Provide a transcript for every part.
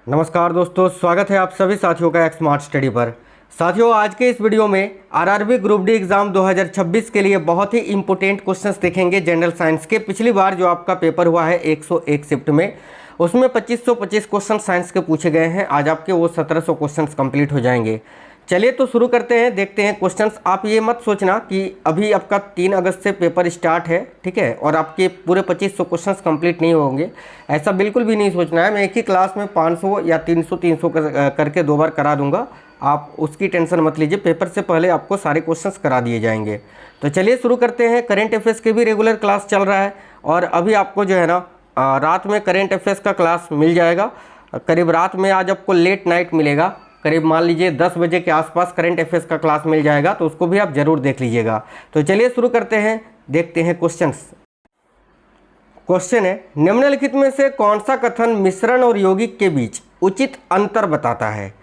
नमस्कार दोस्तों, स्वागत है आप सभी साथियों का एक स्मार्ट स्टडी पर। साथियों, आज के इस वीडियो में आरआरबी ग्रुप डी एग्ज़ाम 2026 के लिए बहुत ही इंपॉर्टेंट क्वेश्चंस देखेंगे जनरल साइंस के। पिछली बार जो आपका पेपर हुआ है 101 शिफ्ट में, उसमें 2525 क्वेश्चन साइंस के पूछे गए हैं। आज आपके वो 1700 क्वेश्चंस कंप्लीट हो जाएंगे। चलिए तो शुरू करते हैं, देखते हैं क्वेश्चंस। आप ये मत सोचना कि अभी आपका 3 अगस्त से पेपर स्टार्ट है, ठीक है, और आपके पूरे 2500 क्वेश्चंस कंप्लीट नहीं होंगे, ऐसा बिल्कुल भी नहीं सोचना है। मैं एक ही क्लास में 500 या 300 करके 2 बार करा दूंगा, आप उसकी टेंशन मत लीजिए। पेपर से पहले आपको सारे क्वेश्चंस करा दिए जाएंगे। तो चलिए शुरू करते हैं। करेंट अफेयर्स के भी रेगुलर क्लास चल रहा है और अभी आपको जो है ना रात में करेंट अफेयर्स का क्लास मिल जाएगा। करीब रात में आज आपको लेट नाइट मिलेगा, करीब मान लीजिए 10 बजे के आसपास करेंट अफेयर्स का क्लास मिल जाएगा, तो उसको भी आप जरूर देख लीजिएगा। तो चलिए शुरू करते हैं, देखते हैं क्वेश्चंस। क्वेश्चन है, निम्नलिखित में से कौन सा कथन मिश्रण और यौगिक के बीच उचित अंतर बताता है?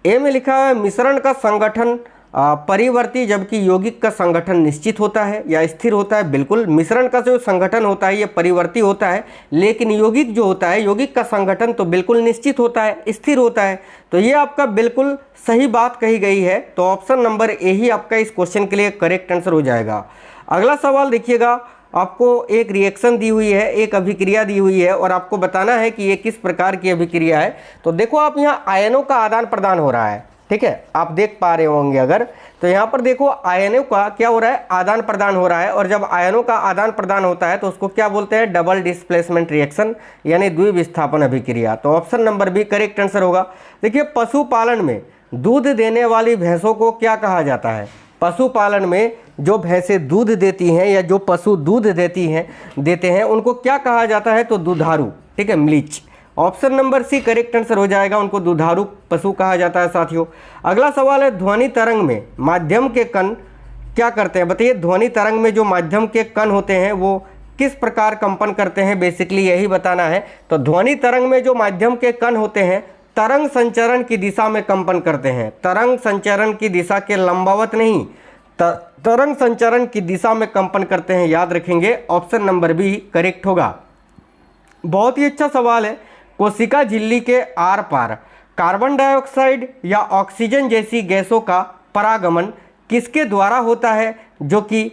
ए में लिखा है मिश्रण का संगठन परिवर्ती जबकि यौगिक का संगठन निश्चित होता है या स्थिर होता है। बिल्कुल, मिश्रण का जो संगठन होता है ये परिवर्ती होता है, लेकिन यौगिक जो होता है, यौगिक का संगठन तो बिल्कुल निश्चित होता है, स्थिर होता है। तो ये आपका बिल्कुल सही बात कही गई है। तो ऑप्शन नंबर ए ही आपका इस क्वेश्चन के लिए करेक्ट आंसर हो जाएगा। अगला सवाल देखिएगा, आपको एक रिएक्शन दी हुई है, एक अभिक्रिया दी हुई है और आपको बताना है कि ये किस प्रकार की अभिक्रिया है। तो देखो आप यहाँ आयनों का आदान प्रदान हो रहा है, ठीक है, आप देख पा रहे होंगे अगर, तो यहाँ पर देखो आयनों का क्या हो रहा है, आदान प्रदान हो रहा है। और जब आयनों का आदान प्रदान होता है तो उसको क्या बोलते हैं, डबल डिस्प्लेसमेंट रिएक्शन यानी द्विविस्थापन अभिक्रिया। तो option number B correct answer होगा। देखिए, पशुपालन में दूध देने वाली भैंसों को क्या कहा जाता है? पशुपालन में जो भैंसें दूध देती हैं या जो पशु दूध देते हैं उनको क्या कहा जाता है? तो दुधारू, ठीक है, म्लीच। Option number C correct answer हो जाएगा, उनको दुधारू पशु कहा जाता है। साथियों, अगला सवाल है, ध्वनि तरंग में माध्यम के कण क्या करते हैं? बताइए, ध्वनि तरंग में जो माध्यम के कण होते हैं वो किस प्रकार कंपन करते हैं? बेसिकली यही बताना है। तो ध्वनि तरंग में जो माध्यम के कण होते हैं तरंग संचरण की दिशा में कंपन करते हैं। तरंग संचरण की दिशा के लंबवत नहीं, तरंग संचरण की दिशा में कंपन करते हैं, याद रखेंगे। ऑप्शन नंबर बी करेक्ट होगा। बहुत ही अच्छा सवाल है, कोशिका झिल्ली के आर पार कार्बन डाइऑक्साइड या ऑक्सीजन जैसी गैसों का परागमन किसके द्वारा होता है, जो कि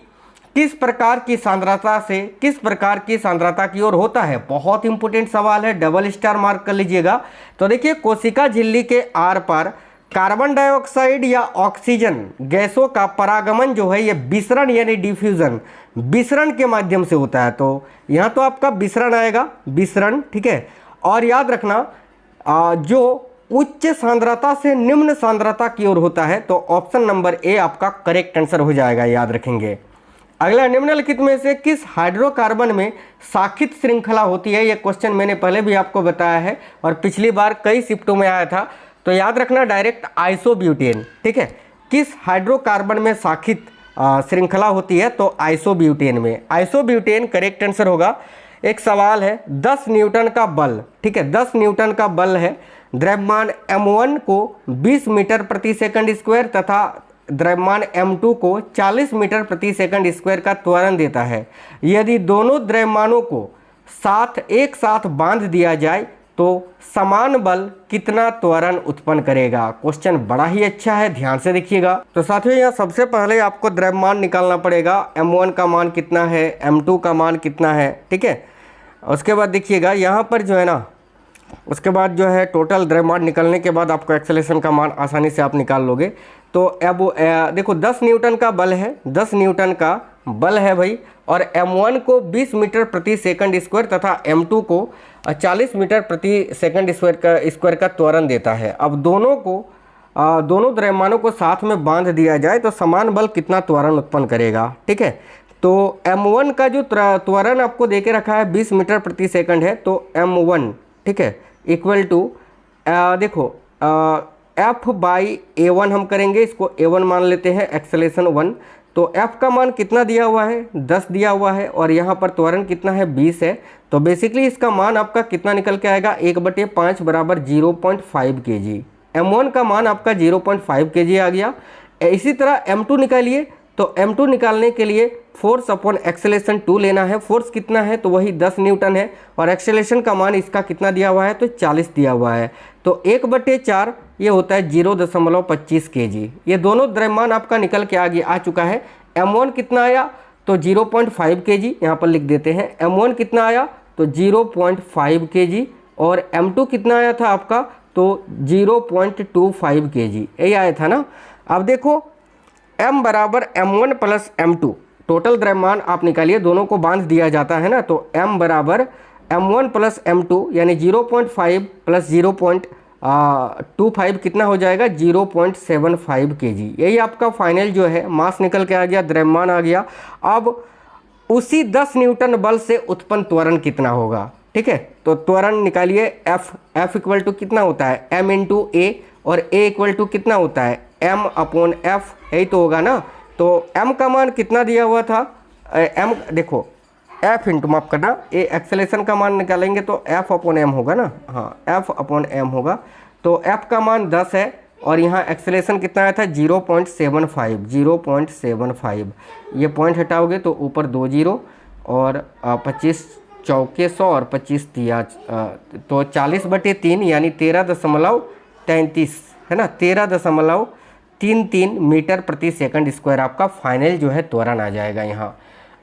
किस प्रकार की सांद्रता से किस प्रकार की सांद्रता की ओर होता है? बहुत इंपॉर्टेंट सवाल है, डबल स्टार मार्क कर लीजिएगा। तो देखिए, कोशिका झिल्ली के आर पार कार्बन डाइऑक्साइड या ऑक्सीजन गैसों का परागमन जो है ये विसरण यानी डिफ्यूजन, विसरण के माध्यम से होता है। तो यहाँ तो आपका विसरण आएगा, विसरण, ठीक है। और याद रखना जो उच्च सांद्रता से निम्न सांद्रता की ओर होता है, तो ऑप्शन नंबर ए आपका करेक्ट आंसर हो जाएगा, याद रखेंगे। अगला, निम्नलिखित में से किस हाइड्रोकार्बन में शाखित श्रृंखला होती है? यह क्वेश्चन मैंने पहले भी आपको बताया है और पिछली बार कई शिफ्टों में आया था। तो याद रखना, डायरेक्ट आइसोब्यूटेन, ठीक है। किस हाइड्रोकार्बन में शाखित श्रृंखला होती है? तो आइसोब्यूटेन में, आइसोब्यूटेन करेक्ट आंसर होगा। एक सवाल है, 10 न्यूटन का बल, ठीक है, 10 न्यूटन का बल है, द्रव्यमान m1 को 20 मीटर प्रति सेकंड स्क्वायर तथा द्रव्यमान m2 को 40 मीटर प्रति सेकंड स्क्वायर का त्वरण देता है। यदि दोनों द्रव्यमानों को एक साथ बांध दिया जाए तो समान बल कितना त्वरण उत्पन्न करेगा? क्वेश्चन बड़ा ही अच्छा है, ध्यान से देखिएगा। तो साथियों, यहाँ सबसे पहले आपको द्रव्यमान निकालना पड़ेगा, m1 का मान कितना है, m2 का मान कितना है, ठीक है। उसके बाद देखिएगा यहाँ पर जो है ना, उसके बाद जो है टोटल द्रव्यमान निकलने के बाद आपको एक्सेलरेशन का मान आसानी से आप निकाल लोगे। तो अब देखो 10 न्यूटन का बल है, 10 न्यूटन का बल है भाई, और m1 को 20 मीटर प्रति सेकंड स्क्वायर तथा m2 को 40 मीटर प्रति सेकंड स्क्वायर का त्वरण देता है। अब दोनों द्रव्यमानों को साथ में बांध दिया जाए तो समान बल कितना त्वरण उत्पन्न करेगा, ठीक है। तो m1 का जो त्वरण आपको देके रखा है 20 मीटर प्रति सेकंड है, तो m1, ठीक है, इक्वल टू देखो F/A1 हम करेंगे, इसको A1 मान लेते हैं, एक्सेलरेशन 1। तो F का मान कितना दिया हुआ है, 10 दिया हुआ है, और यहाँ पर त्वरण कितना है, 20 है। तो बेसिकली इसका मान आपका कितना निकल के आएगा, 1/5 बराबर 0.5 kg। m1 का मान आपका 0.5 kg आ गया। इसी तरह m2 निकालिए, तो m2 निकालने के लिए फोर्स अपॉन एक्सेलेरेशन 2 लेना है। फोर्स कितना है, तो वही 10 न्यूटन है, और एक्सेलेरेशन का मान इसका कितना दिया हुआ है, तो 40 दिया हुआ है। तो 1/4 ये होता है 0.25 kg। ये दोनों द्रव्यमान आपका निकल के आगे आ चुका है। m1 कितना आया, तो 0.5 kg, यहाँ पर लिख देते हैं। m1 कितना आया, तो 0.5 kg, और m2 कितना आया था आपका, तो 0.25 kg, यही आया था ना। अब देखो m बराबर m1 प्लस m2, टोटल द्रव्यमान आप निकालिए, दोनों को बांध दिया जाता है ना, तो m बराबर m1 प्लस m2 यानी 0.5 प्लस 0.25 कितना हो जाएगा, 0.75 kg। यही आपका फाइनल जो है मास निकल के आ गया, द्रव्यमान आ गया। अब उसी 10 न्यूटन बल से उत्पन्न त्वरण कितना होगा, ठीक है। तो त्वरण निकालिए, F इक्वल टू कितना होता है, m इंटू ए, और a इक्वल टू कितना होता है, m अपॉन एफ, यही तो होगा ना। तो m का मान कितना दिया हुआ था, m देखो f इंटू, माफ करना, ए एक्सेलेरेशन का मान निकालेंगे तो f अपॉन m होगा ना, हाँ f अपॉन m होगा। तो f का मान 10 है, और यहाँ एक्सेलेरेशन कितना आया था, 0.75। ये पॉइंट हटाओगे तो ऊपर 2 0, और 25 चौके 100 और 25 तिया, तो 40/3 यानी 13.33 है ना, 13.33 मीटर प्रति सेकंड स्क्वायर आपका फाइनल जो है त्वरण आ जाएगा यहाँ।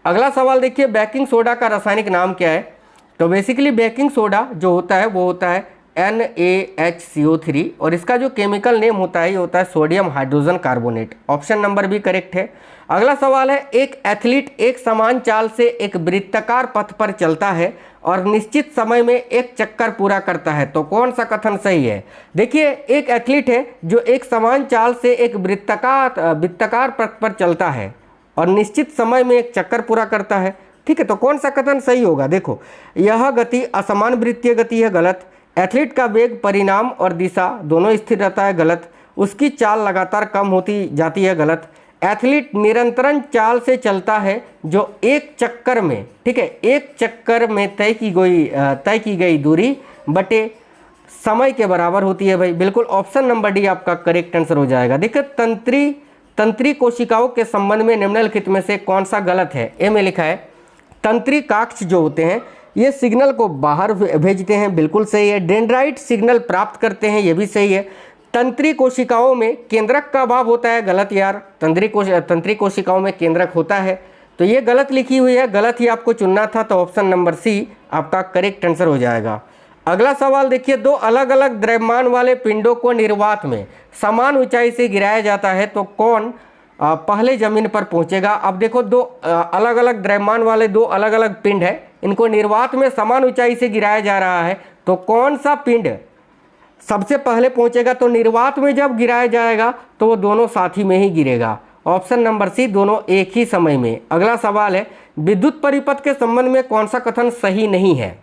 अगला सवाल देखिए, बेकिंग सोडा का रासायनिक नाम क्या है। तो बेसिकली बेकिंग सोडा जो होता है वो होता है NaHCO3, और इसका जो केमिकल नेम होता है ये होता है sodium hydrogen carbonate. Option number भी करेक्ट है। अगला सवाल है, एक एथलीट एक समान चाल से एक वृत्ताकार पथ पर चलता है और निश्चित समय में एक चक्कर पूरा करता है, तो कौन सा कथन सही है। देखिए, एक एथलीट है जो एक समान चाल से एक वृत्ताकार पथ पर चलता है और निश्चित समय में एक चक्कर पूरा करता है, ठीक है। तो कौन सा कथन सही होगा, देखो, यह गति असमान वृत्तीय गति है, गलत। एथलीट का वेग, परिणाम और दिशा दोनों स्थिर रहता है, गलत। उसकी चाल लगातार कम होती जाती है, गलत। एथलीट निरंतर चाल से चलता है जो एक चक्कर में, ठीक है, एक चक्कर में तय की गई दूरी बटे समय के बराबर होती है भाई। बिल्कुल ऑप्शन नंबर डी आपका करेक्ट आंसर हो जाएगा। देखिए, तंत्री कोशिकाओं के संबंध में निम्नलिखित में से कौन सा गलत है। ए में लिखा है, तंत्रिकाक्ष जो होते हैं ये सिग्नल को बाहर भेजते हैं, बिल्कुल सही है। डेंड्राइट सिग्नल प्राप्त करते हैं, ये भी सही है। तंत्री कोशिकाओं में केंद्रक का अभाव होता है, गलत यार। तंत्री कोशिकाओं में केंद्रक होता है, तो ये गलत लिखी हुई है, गलत ही आपको चुनना था। तो ऑप्शन नंबर सी आपका करेक्ट आंसर हो जाएगा। अगला सवाल देखिए, दो अलग अलग द्रव्यमान वाले पिंडों को निर्वात में समान ऊंचाई से गिराया जाता है, तो कौन पहले जमीन पर पहुंचेगा। अब देखो, दो अलग अलग द्रव्यमान वाले दो अलग अलग पिंड है, इनको निर्वात में समान ऊंचाई से गिराया जा रहा है, तो कौन सा पिंड सबसे पहले पहुंचेगा। तो निर्वात में जब गिराया जाएगा तो वो दोनों साथ ही में ही गिरेगा। ऑप्शन नंबर सी, दोनों एक ही समय में। अगला सवाल है, विद्युत परिपथ के संबंध में कौन सा कथन सही नहीं है।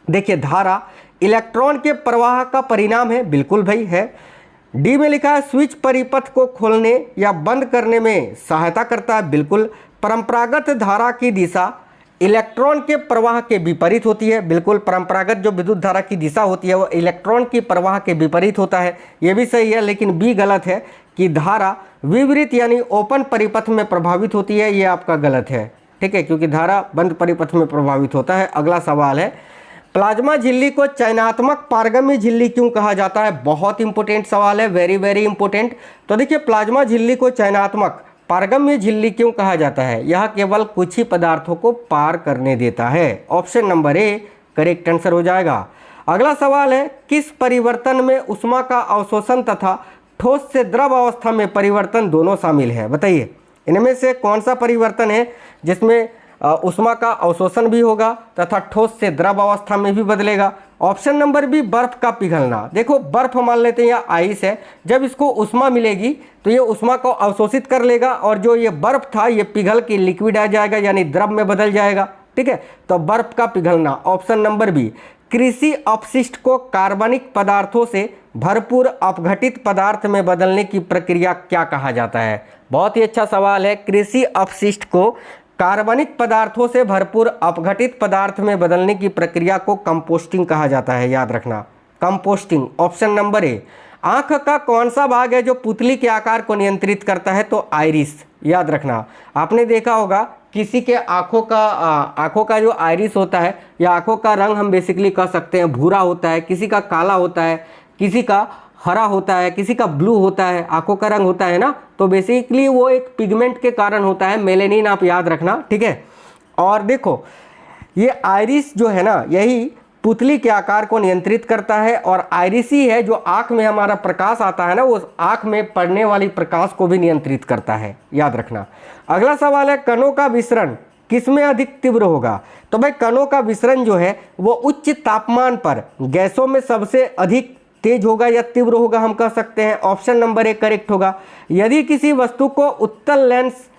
देखिए, धारा इलेक्ट्रॉन के प्रवाह का परिणाम है, बिल्कुल भाई है। डी में लिखा है, स्विच परिपथ को खोलने या बंद करने में सहायता करता है, बिल्कुल। परंपरागत धारा की दिशा इलेक्ट्रॉन के प्रवाह के विपरीत होती है, बिल्कुल। परंपरागत जो विद्युत धारा की दिशा होती है वो इलेक्ट्रॉन की प्रवाह के विपरीत होता है, ये भी सही है। लेकिन बी गलत है कि धारा विपरीत यानी ओपन परिपथ में प्रभावित होती है, ये आपका गलत है, ठीक है, क्योंकि धारा बंद परिपथ में प्रभावित होता है। अगला सवाल है, प्लाज्मा झिल्ली को चयनात्मक पारगम्य झिल्ली क्यों कहा जाता है। बहुत इंपॉर्टेंट सवाल है, वेरी वेरी इंपॉर्टेंट। तो देखिए, प्लाज्मा झिल्ली को चयनात्मक पारगम्य झिल्ली क्यों कहा जाता है। यह केवल कुछ ही पदार्थों को पार करने देता है। Option number A correct answer हो जाएगा। अगला सवाल है, किस परिवर्तन में ऊष्मा का अवशोषण तथा ठोस से द्रव अवस्था में परिवर्तन दोनों शामिल है। बताइए, इनमें से कौन सा परिवर्तन है जिसमें ऊष्मा का अवशोषण भी होगा तथा ठोस से द्रव अवस्था में भी बदलेगा। ऑप्शन नंबर बी, बर्फ का पिघलना। देखो, बर्फ मान लेते हैं या आइस है, जब इसको ऊष्मा मिलेगी तो ये ऊष्मा को अवशोषित कर लेगा और जो ये बर्फ था ये पिघल के लिक्विड आ जाएगा यानी द्रव में बदल जाएगा, ठीक है। तो बर्फ का पिघलना। ऑप्शन नंबर बी, कृषि अपशिष्ट को कार्बनिक पदार्थों से भरपूर अपघटित पदार्थ में बदलने की प्रक्रिया क्या कहा जाता है। बहुत ही अच्छा सवाल है। कृषि अपशिष्ट को कार्बनिक पदार्थों से भरपूर अपघटित पदार्थ में बदलने की प्रक्रिया को कंपोस्टिंग कहा जाता है, याद रखना, कंपोस्टिंग। Option number A. आंख का कौन सा भाग है जो पुतली के आकार को नियंत्रित करता है? तो आइरिस। याद रखना, आपने देखा होगा किसी के आंखों का जो आइरिस होता है या आंखों का रंग हम बेसिकली कह सकते हैं भूरा होता है, किसी का काला होता है, किसी का हरा होता है, किसी का ब्लू होता है, आंखों का रंग होता है ना, तो बेसिकली वो एक पिगमेंट के कारण होता है, मेलेनिन, आप याद रखना, ठीक है। और देखो ये आइरिस जो है ना, यही पुतली के आकार को नियंत्रित करता है, और आइरिस ही है जो आँख में हमारा प्रकाश आता है ना, वो आँख में पड़ने वाली प्रकाश को भी नियंत्रित करता है, याद रखना। अगला सवाल है, कणों का विसरण किसमें अधिक तीव्र होगा? तो भाई कणों का विसरण जो है वो उच्च तापमान पर गैसों में सबसे अधिक तेज होगा या तीव्र होगा, हम कह सकते हैं। ऑप्शन नंबर 1 करेक्ट होगा। यदि किसी वस्तु को उत्तल लेंस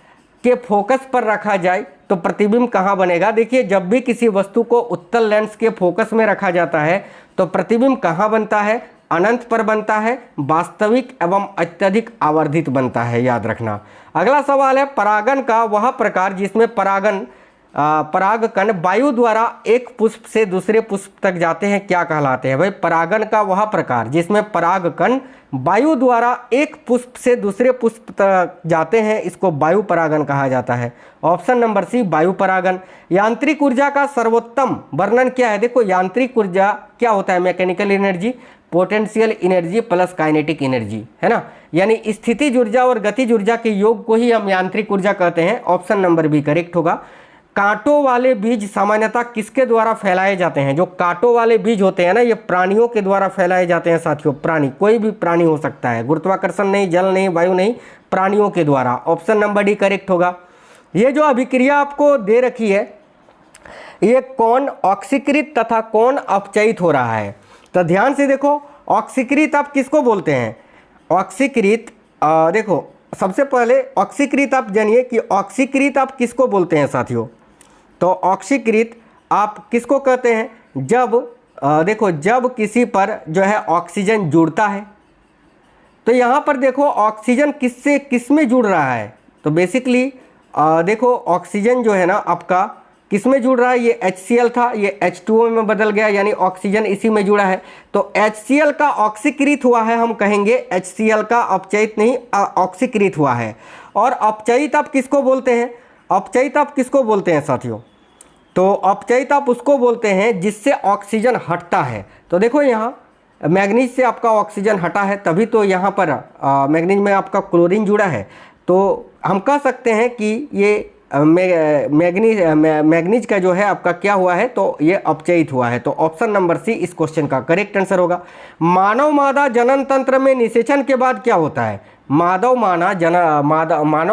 के फोकस पर रखा जाए तो प्रतिबिंब कहाँ बनेगा? देखिए, जब भी किसी वस्तु को उत्तल लेंस के फोकस में रखा जाता है तो प्रतिबिंब कहाँ बनता है? अनंत पर बनता है, वास्तविक एवं अत्यधिक आवर्धित बनता है, याद रखना। अगला सवाल है, परागन का वह प्रकार जिसमें परागकण वायु द्वारा एक पुष्प से दूसरे पुष्प तक जाते हैं, क्या कहलाते हैं? भाई परागन का वह प्रकार जिसमें परागकण वायु द्वारा एक पुष्प से दूसरे पुष्प तक जाते हैं, इसको वायु परागन कहा जाता है। ऑप्शन नंबर सी, वायु परागन। यांत्रिक ऊर्जा का सर्वोत्तम वर्णन क्या है? देखो, यांत्रिक ऊर्जा क्या होता है? Mechanical energy, potential energy plus kinetic energy, है ना, यानी स्थितिज ऊर्जा और गतिज ऊर्जा के योग को ही हम यांत्रिक ऊर्जा कहते हैं। ऑप्शन नंबर बी करेक्ट होगा। कांटों वाले बीज सामान्यतः किसके द्वारा फैलाए जाते हैं? जो कांटों वाले बीज होते हैं ना, ये प्राणियों के द्वारा फैलाए जाते हैं साथियों। प्राणी, कोई भी प्राणी हो सकता है, गुरुत्वाकर्षण नहीं, जल नहीं, वायु नहीं, प्राणियों के द्वारा। ऑप्शन नंबर डी करेक्ट होगा। ये जो अभिक्रिया आपको दे रखी है, ये कौन ऑक्सीकृत तथा कौन अपचयित हो रहा है? तो ध्यान से देखो, ऑक्सीकृत आप किसको बोलते हैं? ऑक्सीकृत, देखो सबसे पहले ऑक्सीकृत आप जानिए कि ऑक्सीकृत आप किसको बोलते हैं साथियों? तो ऑक्सीकृत आप किसको कहते हैं? जब देखो, जब किसी पर जो है ऑक्सीजन जुड़ता है, तो यहाँ पर देखो ऑक्सीजन किससे किस में जुड़ रहा है? तो बेसिकली देखो ऑक्सीजन जो है ना आपका किस में जुड़ रहा है? ये HCl था, ये H2O में बदल गया, यानी ऑक्सीजन इसी में जुड़ा है। तो HCl का ऑक्सीकृत हुआ है, हम कहेंगे HCl का अपचयित नहीं, ऑक्सीकृत हुआ है। और अपचयित आप किसको बोलते हैं? अपचयित आप किसको बोलते हैं साथियों? तो अपचयित आप उसको बोलते हैं जिससे ऑक्सीजन हटता है। तो देखो यहाँ मैग्नीज से आपका ऑक्सीजन हटा है, तभी तो यहाँ पर मैग्नीज में आपका क्लोरीन जुड़ा है। तो हम कह सकते हैं कि ये मैग्नीज का जो है आपका क्या हुआ है? तो ये अपचयित हुआ है। तो ऑप्शन नंबर सी इस क्वेश्चन का करेक्ट आंसर होगा। मानव मादा जनन तंत्र में निषेचन के बाद क्या होता है? मानव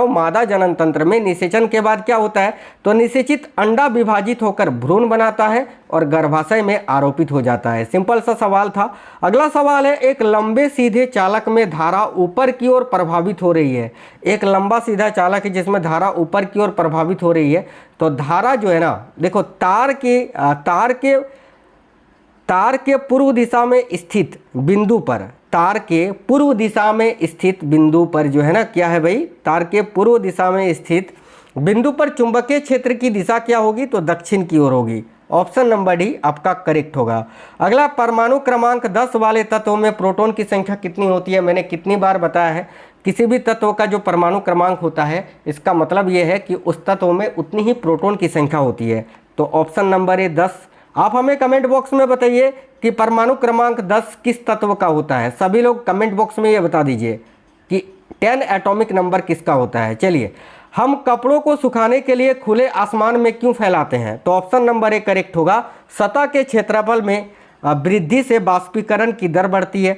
मादा जनन तंत्र में निषेचन के बाद क्या होता है? तो निषेचित अंडा विभाजित होकर भ्रूण बनाता है और गर्भाशय में आरोपित हो जाता है। सिंपल सा सवाल था। अगला सवाल है, एक लंबे सीधे चालक में धारा ऊपर की ओर प्रभावित हो रही है। एक लंबा सीधा चालक है जिसमें धारा ऊपर की ओर प्रभावित हो रही है। तो धारा जो है ना, देखो तार के पूर्व दिशा में स्थित बिंदु पर, तार के पूर्व दिशा में स्थित बिंदु पर जो है ना, क्या है भाई? तार के पूर्व दिशा में स्थित बिंदु पर चुंबकीय क्षेत्र की दिशा क्या होगी? तो दक्षिण की ओर होगी। ऑप्शन नंबर डी आपका करेक्ट होगा। अगला, परमाणु क्रमांक 10 वाले तत्वों में प्रोटॉन की संख्या कितनी होती है? मैंने कितनी बार बताया है, किसी भी तत्व का जो परमाणु क्रमांक होता है, इसका मतलब ये है कि उस तत्व में उतनी ही प्रोटॉन की संख्या होती है। तो ऑप्शन नंबर ए 10। आप हमें कमेंट बॉक्स में बताइए कि परमाणु क्रमांक 10 किस तत्व का होता है। सभी लोग कमेंट बॉक्स में ये बता दीजिए कि 10 एटॉमिक नंबर किसका होता है। चलिए, हम कपड़ों को सुखाने के लिए खुले आसमान में क्यों फैलाते हैं? तो ऑप्शन नंबर ए करेक्ट होगा। सतह के क्षेत्रफल में वृद्धि से बाष्पीकरण की दर बढ़ती है।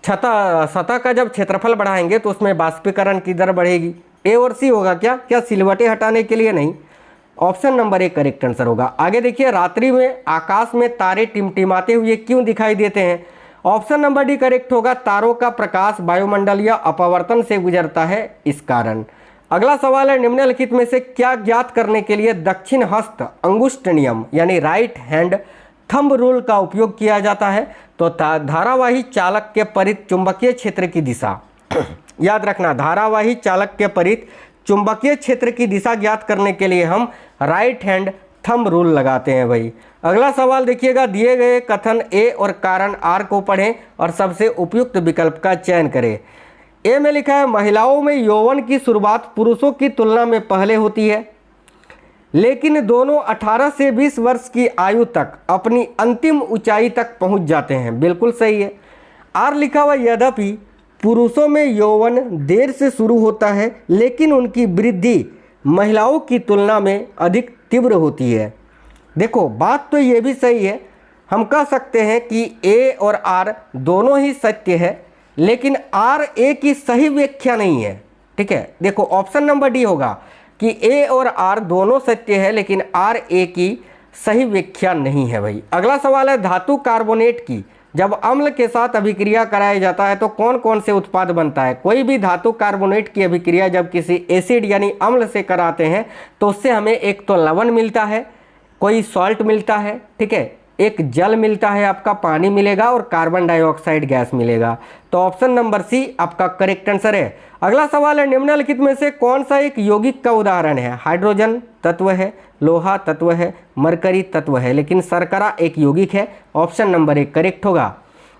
सतह का जब क्षेत्रफल बढ़ाएंगे तो उसमें बाष्पीकरण की दर बढ़ेगी। ए और सी होगा क्या सिलवटें हटाने के लिए? नहीं। Option number A correct answer होगा। आगे देखिए, रात्रि में आकाश में तारे टिमटिमाते हुए क्यों दिखाई देते हैं? ऑप्शन नंबर डी करेक्ट होगा। तारों का प्रकाश वायुमंडलीय अपवर्तन से गुजरता है, इस कारण। अगला सवाल है, निम्नलिखित में से क्या ज्ञात करने के लिए दक्षिण हस्त अंगुष्ठ नियम यानी राइट हैंड थंब रूल का उपयोग किया जाता है? तो धारावाही चालक के परित चुंबकीय क्षेत्र की दिशा याद रखना, धारावाही चालक के परित चुंबकीय क्षेत्र की दिशा ज्ञात करने के लिए हम राइट हैंड थंब रूल लगाते हैं भाई। अगला सवाल देखिएगा, दिए गए कथन ए और कारण आर को पढ़ें और सबसे उपयुक्त विकल्प का चयन करें। ए में लिखा है महिलाओं में यौवन की शुरुआत पुरुषों की तुलना में पहले होती है, लेकिन दोनों 18 से 20 वर्ष की आयु तक अपनी अंतिम ऊंचाई तक पहुंच जाते हैं। बिल्कुल सही है। आर लिखा हुआ यद्यपि पुरुषों में यौवन देर से शुरू होता है, लेकिन उनकी वृद्धि महिलाओं की तुलना में अधिक तीव्र होती है। देखो बात तो ये भी सही है, हम कह सकते हैं कि ए और आर दोनों ही सत्य है, लेकिन आर ए की सही व्याख्या नहीं है। ठीक है, देखो ऑप्शन नंबर डी होगा कि ए और आर दोनों सत्य है, लेकिन आर ए की सही व्याख्या नहीं है भाई। अगला सवाल है, धातु कार्बोनेट की जब अम्ल के साथ अभिक्रिया कराया जाता है तो कौन कौन से उत्पाद बनता है। कोई भी धातु कार्बोनेट की अभिक्रिया जब किसी एसिड यानी अम्ल से कराते हैं तो उससे हमें एक तो लवण मिलता है, कोई सॉल्ट मिलता है, ठीक है, एक जल मिलता है, आपका पानी मिलेगा और कार्बन डाइऑक्साइड गैस मिलेगा। तो ऑप्शन नंबर सी आपका करेक्ट आंसर है। अगला सवाल है, निम्नलिखित में से कौन सा एक यौगिक का उदाहरण है। हाइड्रोजन तत्व है, लोहा तत्व है, मरकरी तत्व है, लेकिन शर्करा एक यौगिक है। ऑप्शन नंबर 1 करेक्ट होगा।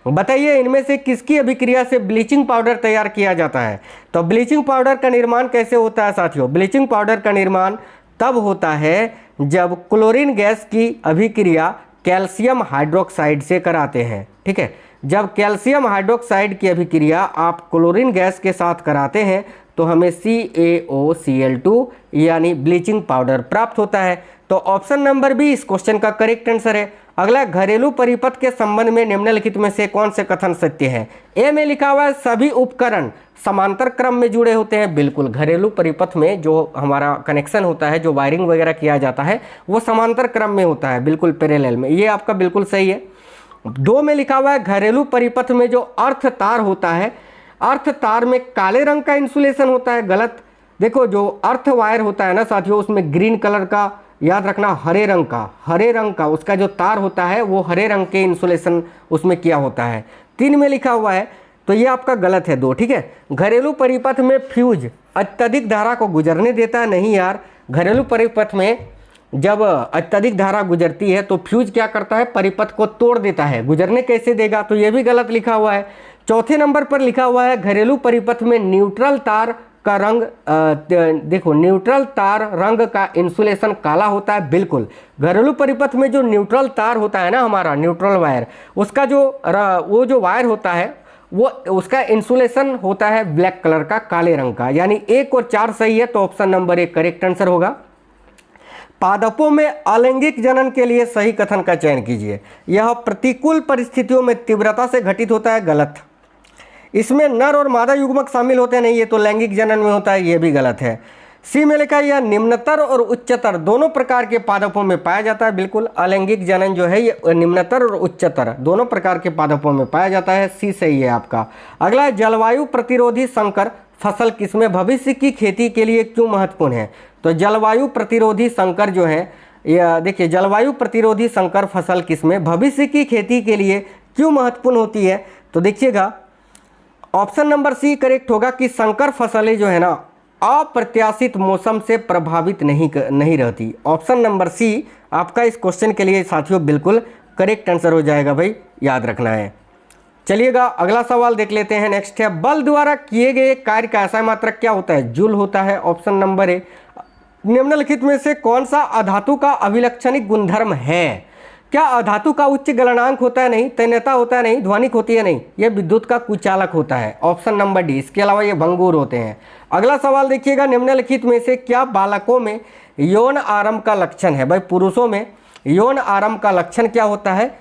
बताइए इनमें से किसकी अभिक्रिया से ब्लीचिंग पाउडर तैयार किया जाता है। तो ब्लीचिंग पाउडर का निर्माण कैसे होता है साथियों। ब्लीचिंग पाउडर का निर्माण तब होता है जब क्लोरीन गैस की अभिक्रिया कैल्शियम हाइड्रोक्साइड से कराते हैं। ठीक है, जब कैल्शियम हाइड्रोक्साइड की अभिक्रिया आप क्लोरीन गैस के साथ कराते हैं तो हमें CaOCl2 यानी ब्लीचिंग पाउडर प्राप्त होता है। तो ऑप्शन नंबर बी इस क्वेश्चन का करेक्ट आंसर है। अगला, घरेलू परिपथ के संबंध में निम्नलिखित में से कौन से कथन सत्य है। ए में लिखा हुआ है सभी उपकरण समांतर क्रम में जुड़े होते हैं। बिल्कुल, घरेलू परिपथ में जो हमारा कनेक्शन होता है, जो वायरिंग वगैरह किया जाता है, वो समांतर क्रम में होता है, बिल्कुल पैरेलल में। ये आपका बिल्कुल सही है। 2 में लिखा हुआ है घरेलू परिपथ में जो अर्थ तार होता है, अर्थ तार में काले रंग का इंसुलेशन होता है। गलत। देखो जो अर्थ वायर होता है ना साथियों, उसमें ग्रीन कलर का, याद रखना हरे रंग का उसका जो तार होता है वो हरे रंग के इंसुलेशन उसमें किया होता है। 3 में लिखा हुआ है, तो ये आपका गलत है 2। ठीक है, घरेलू परिपथ में फ्यूज अत्यधिक धारा को गुजरने देता है। नहीं यार, घरेलू परिपथ में जब अत्यधिक धारा गुजरती है तो फ्यूज क्या करता है, परिपथ को तोड़ देता है, गुजरने कैसे देगा। तो ये भी गलत लिखा हुआ है। 4थे नंबर पर लिखा हुआ है घरेलू परिपथ में न्यूट्रल तार का रंग, देखो न्यूट्रल तार रंग का इंसुलेशन काला होता है। बिल्कुल, घरेलू परिपथ में जो न्यूट्रल तार होता है ना, हमारा न्यूट्रल वायर, उसका जो वो जो वायर होता है वो उसका इंसुलेशन होता है ब्लैक कलर का, काले रंग का। यानी 1 और 4 सही है, तो ऑप्शन नंबर 1 करेक्ट आंसर होगा। पादपों में अलैंगिक जनन के लिए सही कथन का चयन कीजिए। यह प्रतिकूल परिस्थितियों में तीव्रता से घटित होता है। गलत। इसमें नर और मादा युग्मक शामिल होते हैं। नहीं, ये तो लैंगिक जनन में होता है। ये भी गलत है। सी में लिखा है यह निम्नतर और उच्चतर दोनों प्रकार के पादपों में पाया जाता है। बिल्कुल, अलैंगिक जनन जो है ये निम्नतर और उच्चतर दोनों प्रकार के पादपों में पाया जाता है। सी सही है आपका। अगला है जलवायु प्रतिरोधी संकर फसल किसमें भविष्य की खेती के लिए क्यों महत्वपूर्ण है। तो जलवायु प्रतिरोधी संकर जो है, यह देखिए जलवायु प्रतिरोधी संकर फसल किसमें भविष्य की खेती के लिए क्यों महत्वपूर्ण होती है। तो देखिएगा ऑप्शन नंबर सी करेक्ट होगा कि संकर फसलें जो है ना अप्रत्याशित मौसम से प्रभावित नहीं रहती। ऑप्शन नंबर सी आपका इस क्वेश्चन के लिए साथियों बिल्कुल करेक्ट आंसर हो जाएगा भाई, याद रखना है। चलिएगा अगला सवाल देख लेते हैं। नेक्स्ट है, बल द्वारा किए गए कार्य का ऐसा मात्रक क्या होता है। जूल होता है। Option number A. निम्नलिखित में से कौन सा अधातु का अभिलक्षणिक गुणधर्म है। क्या अधातु का उच्च गलनांक होता है। नहीं। तन्यता होता है। नहीं। ध्वनिक होती है। नहीं। यह विद्युत का कुचालक होता है। Option number D. इसके अलावा ये भंगुर होते हैं। अगला सवाल देखिएगा, निम्नलिखित में से क्या बालकों में यौन आरंभ का लक्षण है। भाई पुरुषों में यौन आरंभ का लक्षण क्या होता है।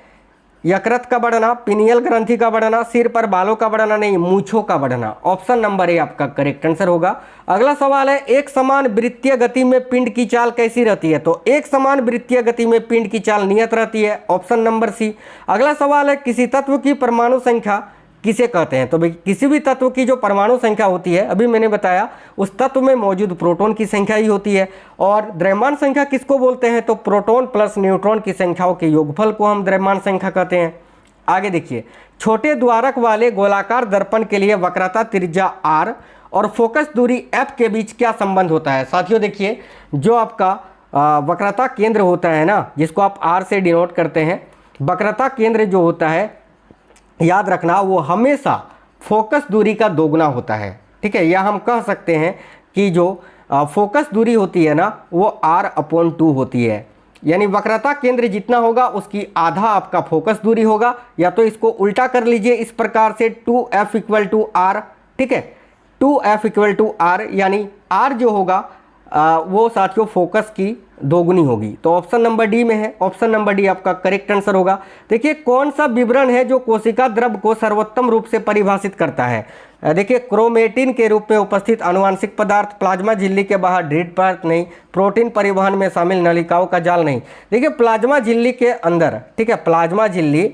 यकृत का बढ़ना, पिनियल ग्रंथि का बढ़ना, सिर पर बालों का बढ़ना, नहीं मूंछों का बढ़ना। ऑप्शन नंबर ए आपका करेक्ट आंसर होगा। अगला सवाल है, एक समान वृत्तीय गति में पिंड की चाल कैसी रहती है। तो एक समान वृत्तीय गति में पिंड की चाल नियत रहती है। Option number C. अगला सवाल है, किसी तत्व की परमाणु संख्या किसे कहते हैं। तो भाई किसी भी तत्व की जो परमाणु संख्या होती है, अभी मैंने बताया उस तत्व में मौजूद प्रोटॉन की संख्या ही होती है। और द्रव्यमान संख्या किसको बोलते हैं। तो प्रोटॉन प्लस न्यूट्रॉन की संख्याओं के योगफल को हम द्रव्यमान संख्या कहते हैं। आगे देखिए, छोटे द्वारक वाले गोलाकार दर्पण के लिए वक्रता त्रिज्या r और फोकस दूरी f के बीच क्या संबंध होता है। साथियों देखिए, जो आपका वक्रता केंद्र होता है ना, जिसको आप आर से डिनोट करते हैं, वक्रता केंद्र जो होता है याद रखना वो हमेशा फोकस दूरी का दोगुना होता है। ठीक है, या हम कह सकते हैं कि जो फोकस दूरी होती है ना वो r/2 होती है, यानी वक्रता केंद्र जितना होगा उसकी आधा आपका फोकस दूरी होगा। या तो इसको उल्टा कर लीजिए इस प्रकार से 2f = r। ठीक है, 2f = r, यानी r जो होगा वो साथियों फोकस की दोगुनी होगी। तो ऑप्शन नंबर डी में है, ऑप्शन नंबर डी आपका करेक्ट आंसर होगा। देखिए कौन सा विवरण है जो कोशिका द्रव को सर्वोत्तम रूप से परिभाषित करता है। देखिए क्रोमेटिन के रूप में उपस्थित आनुवांशिक पदार्थ, प्लाज्मा झिल्ली के बाहर दृढ़ पदार्थ नहीं, प्रोटीन परिवहन में शामिल नलिकाओं का जाल नहीं। देखिए प्लाज्मा झिल्ली के अंदर, ठीक है, प्लाज्मा झिल्ली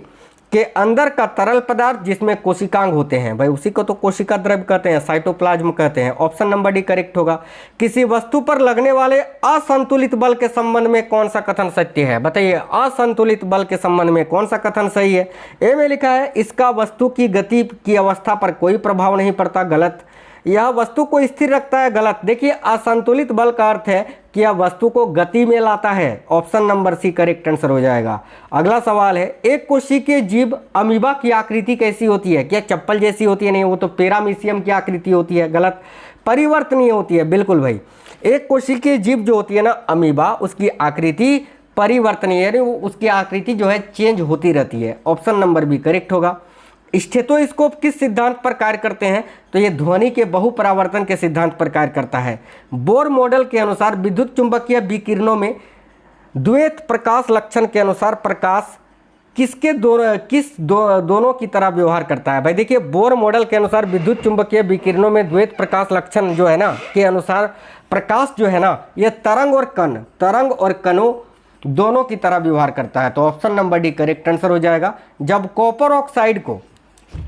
के अंदर का तरल पदार्थ जिसमें कोशिकांग होते हैं भाई, उसी को तो कोशिका द्रव कहते हैं, साइटोप्लाज्म कहते हैं। ऑप्शन नंबर डी करेक्ट होगा। किसी वस्तु पर लगने वाले असंतुलित बल के संबंध में कौन सा कथन सत्य है, बताइए। असंतुलित बल के संबंध में कौन सा कथन सही है। ए में लिखा है इसका वस्तु की गति की अवस्था पर कोई प्रभाव नहीं पड़ता, गलत। यह वस्तु को स्थिर रखता है, गलत। देखिए असंतुलित बल का अर्थ है कि यह वस्तु को गति में लाता है। Option number C correct answer हो जाएगा। अगला सवाल है एक कोशिकीय जीव अमीबा की आकृति कैसी होती है, क्या चप्पल जैसी होती है, नहीं, वो तो पैरामीशियम की आकृति होती है, गलत। परिवर्तनीय होती है, बिल्कुल भाई। एक कोशिकीय जीव जो होती है ना अमीबा, उसकी आकृति परिवर्तनीय है, उसकी आकृति जो है चेंज होती रहती है। ऑप्शन नंबर बी करेक्ट होगा। स्टेथोस्कोप किस सिद्धांत पर कार्य करते हैं, तो ये ध्वनि के बहुपरावर्तन के सिद्धांत पर कार्य करता है। बोर मॉडल के अनुसार विद्युत चुंबकीय विकिरणों में द्वैत प्रकाश लक्षण के अनुसार प्रकाश दोनों की तरह व्यवहार करता है। भाई देखिए बोर मॉडल के अनुसार विद्युत चुंबकीय विकिरणों में द्वैत प्रकाश लक्षण जो है ना के अनुसार प्रकाश जो है ना ये तरंग और कणों दोनों की तरह व्यवहार करता है। तो option number D correct answer हो जाएगा। जब कॉपर ऑक्साइड को,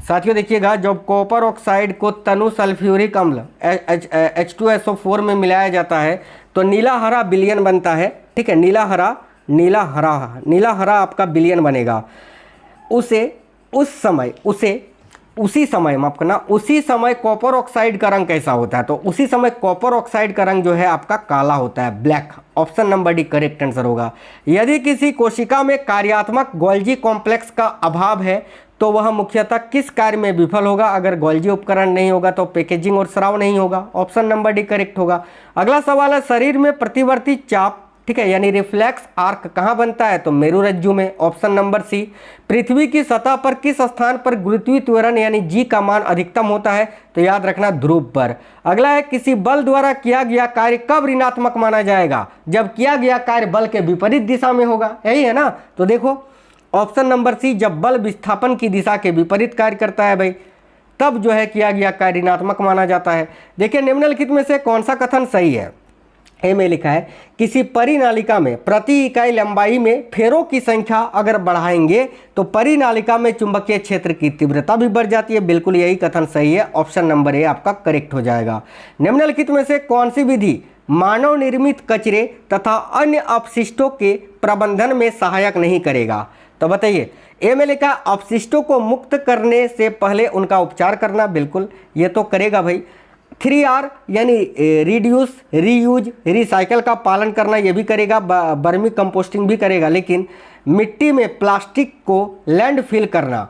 साथियों देखिएगा, जब कॉपर ऑक्साइड को तनु सल्फ्यूरिक अम्ल H2SO4 में मिलाया जाता है तो नीला हरा विलयन बनता है। ठीक है, नीला हरा आपका विलयन बनेगा। उसी समय कॉपर ऑक्साइड का रंग कैसा होता है, तो उसी समय कॉपर ऑक्साइड का रंग जो है आपका काला होता है, black. Option number D correct answer होगा। यदि किसी कोशिका में कार्यात्मक गोल्जी कॉम्प्लेक्स का अभाव है तो वह मुख्यतः किस कार्य में विफल होगा। अगर गोल्जी उपकरण नहीं होगा तो पैकेजिंग और स्राव नहीं होगा। ऑप्शन नंबर डी करेक्ट होगा। अगला सवाल है शरीर में प्रतिवर्ती चाप, ठीक है, यानी रिफ्लेक्स आर्क कहाँ बनता है, तो मेरुरज्जु में। ऑप्शन नंबर सी। पृथ्वी की सतह पर किस स्थान पर गुरुत्वीय त्वरण यानी जी का मान अधिकतम होता है, तो याद रखना ध्रुव पर। अगला है किसी बल द्वारा किया गया कार्य कब ऋणात्मक माना जाएगा, जब किया गया कार्य बल के विपरीत दिशा में होगा, यही है ना। तो देखो ऑप्शन नंबर सी, जब बल विस्थापन की दिशा के विपरीत कार्य करता है भाई, तब जो है किया गया कार्य ऋणात्मक माना जाता है। देखिए निम्नलिखित में से कौन सा कथन सही है। ए में लिखा है किसी परिनालिका में प्रति इकाई लंबाई में फेरों की संख्या अगर बढ़ाएंगे तो परिनालिका में चुंबकीय क्षेत्र की तीव्रता भी बढ़ जाती है। बिल्कुल यही कथन सही है। ऑप्शन नंबर ए आपका करेक्ट हो जाएगा। निम्नलिखित में से कौन सी विधि मानव निर्मित कचरे तथा अन्य अपशिष्टों के प्रबंधन में सहायक नहीं करेगा, तो बताइए। ए में लिखा अपशिष्टों को मुक्त करने से पहले उनका उपचार करना, बिल्कुल ये तो करेगा भाई। 3R यानी रिड्यूस, रीयूज, रिसाइकल का पालन करना, ये भी करेगा। बर्मी कंपोस्टिंग भी करेगा। लेकिन मिट्टी में प्लास्टिक को लैंडफिल करना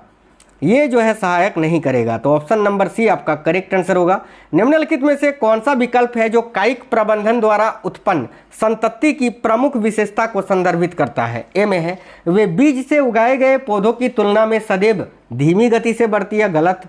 ये जो है सहायक नहीं करेगा। तो ऑप्शन नंबर सी आपका करेक्ट आंसर होगा। निम्नलिखित में से कौन सा विकल्प है जो कायिक प्रबंधन द्वारा उत्पन्न संतति की प्रमुख विशेषता को संदर्भित करता है। ए में है वे बीज से उगाए गए पौधों की तुलना में सदैव धीमी गति से बढ़ती है, गलत।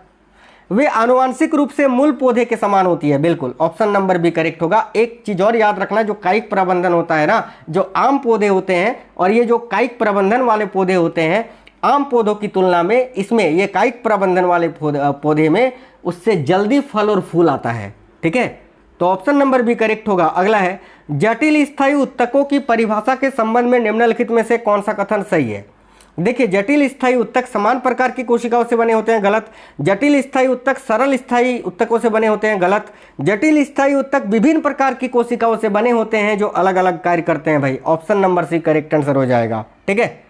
वे आनुवांशिक रूप से मूल पौधे के समान होती है, बिल्कुल। ऑप्शन नंबर बी करेक्ट होगा। एक चीज और याद रखना, जो कायिक प्रबंधन होता है ना, जो आम पौधे होते हैं और ये जो कायिक प्रबंधन वाले पौधे होते हैं, आम पौधों की तुलना में इसमें ये कायिक प्रबंधन वाले पौधे में उससे जल्दी फल और फूल आता है। ठीक है, तो ऑप्शन नंबर बी करेक्ट होगा। अगला है जटिल स्थायी उत्तकों की परिभाषा के संबंध में निम्नलिखित में से कौन सा कथन सही है। देखिए जटिल स्थायी उत्तक समान प्रकार की कोशिकाओं से बने होते हैं, गलत। जटिल स्थायी उत्तक सरल स्थायी उत्तकों से बने होते हैं, गलत। जटिल स्थायी उत्तक विभिन्न प्रकार की कोशिकाओं से बने होते हैं जो अलग अलग कार्य करते हैं भाई। Option number C correct answer हो जाएगा। ठीक है,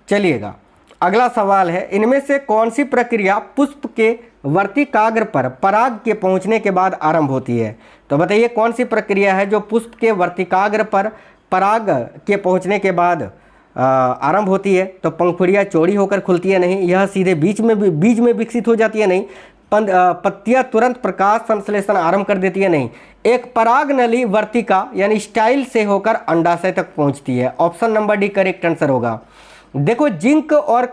चलिएगा अगला सवाल है इनमें से कौन सी प्रक्रिया पुष्प के वर्तिकाग्र पर पराग के पहुंचने के बाद आरंभ होती है। तो बताइए कौन सी प्रक्रिया है जो पुष्प के वर्तिकाग्र पर पराग के पहुंचने के बाद आरंभ होती है, तो पंखुड़ियाँ चौड़ी होकर खुलती है नहीं, यह सीधे बीज में विकसित हो जाती है नहीं, पत्तियाँ तुरंत प्रकाश संश्लेषण आरंभ कर देती है नहीं, एक पराग नली वर्तिका यानी स्टाइल से होकर अंडाशय तक पहुंचती है। Option number D correct answer होगा। देखो जिंक और